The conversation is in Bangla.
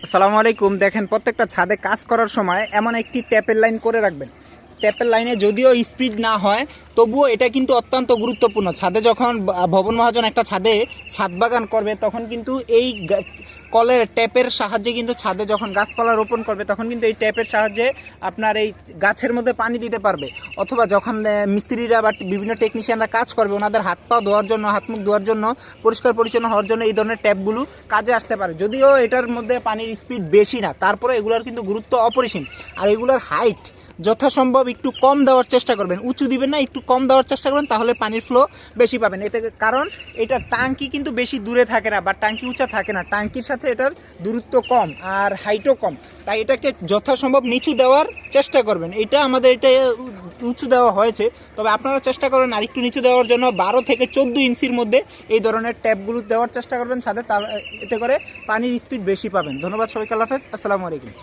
আসসালামু আলাইকুম। দেখেন, প্রত্যেকটা ছাদে কাজ করার সময় এমন একটি ট্যাপের লাইন করে রাখবেন। ট্যাপের লাইনে যদিও স্পিড না হয়, তবুও এটা কিন্তু অত্যন্ত গুরুত্বপূর্ণ। ছাদে যখন ভবন মহাজন একটা ছাদে ছাদ বাগান করবে, তখন কিন্তু এই কলের ট্যাপের সাহায্যে কিন্তু ছাদে যখন গাছপালা রোপণ করবে, তখন কিন্তু এই ট্যাপের সাহায্যে আপনার এই গাছের মধ্যে পানি দিতে পারবে। অথবা যখন মিস্ত্রিরা বা বিভিন্ন টেকনিশিয়ানরা কাজ করবে, ওনাদের হাত পা ধোয়ার জন্য, হাত মুখ ধোয়ার জন্য, পরিষ্কার পরিচ্ছন্ন হওয়ার জন্য এই ধরনের ট্যাপগুলো কাজে আসতে পারে। যদিও এটার মধ্যে পানির স্পিড বেশি না, তারপরে এগুলোর কিন্তু গুরুত্ব অপরিসীম। আর এগুলোর হাইট যথাসম্ভব একটু কম দেওয়ার চেষ্টা করবেন, উঁচু দিবেন না, একটু কম দেওয়ার চেষ্টা করবেন, তাহলে পানির ফ্লো বেশি পাবেন এতে। কারণ এটা টাঙ্কি কিন্তু বেশি দূরে থাকে না বা টাঙ্কি উঁচা থাকে না, টাঙ্কির সাথে এটার দূরত্ব কম আর হাইটও কম, তাই এটাকে যথাসম্ভব নিচু দেওয়ার চেষ্টা করবেন। এটা আমাদের এটা উঁচু দেওয়া হয়েছে, তবে আপনারা চেষ্টা করবেন আর একটু নিচু দেওয়ার জন্য 12 থেকে 14 ইঞ্চির মধ্যে এই ধরনের ট্যাপগুলো দেওয়ার চেষ্টা করবেন ছাদে, এতে করে পানির স্পিড বেশি পাবেন। ধন্যবাদ সবাইকে, আল্লাহ হাফেজ, আসসালামু আলাইকুম।